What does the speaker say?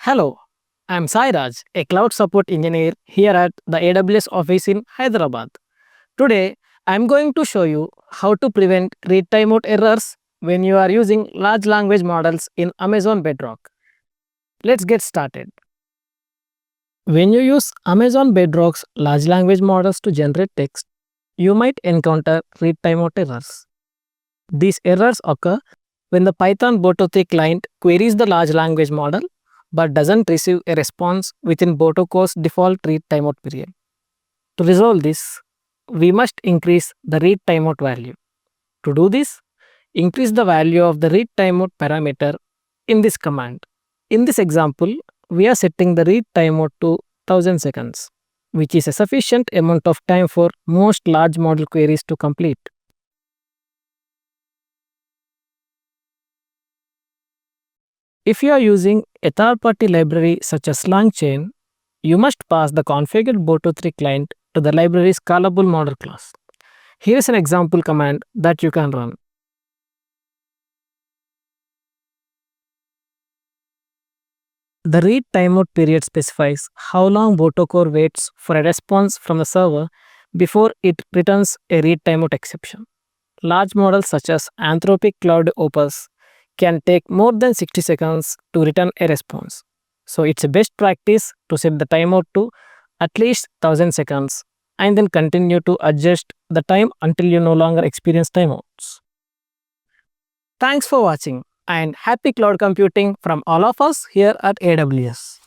Hello, I'm Sairaj, a cloud support engineer here at the AWS office in Hyderabad. Today, I'm going to show you how to prevent read timeout errors when you are using large language models in Amazon Bedrock. Let's get started. When you use Amazon Bedrock's large language models to generate text, you might encounter read timeout errors. These errors occur when the Python Boto3 client queries the large language model but doesn't receive a response within Botocore's default read timeout period. To resolve this, we must increase the read timeout value. To do this, increase the value of the read timeout parameter in this command. In this example, we are setting the read timeout to 1000 seconds, which is a sufficient amount of time for most large model queries to complete. If you are using a third-party library such as LangChain, you must pass the configured Boto3 client to the library's callable model class. Here is an example command that you can run. The read timeout period specifies how long Botocore waits for a response from the server before it returns a read timeout exception. Large models such as Anthropic Cloud Opus can take more than 60 seconds to return a response. So it's a best practice to set the timeout to at least 1000 seconds and then continue to adjust the time until you no longer experience timeouts. Thanks for watching and happy cloud computing from all of us here at AWS.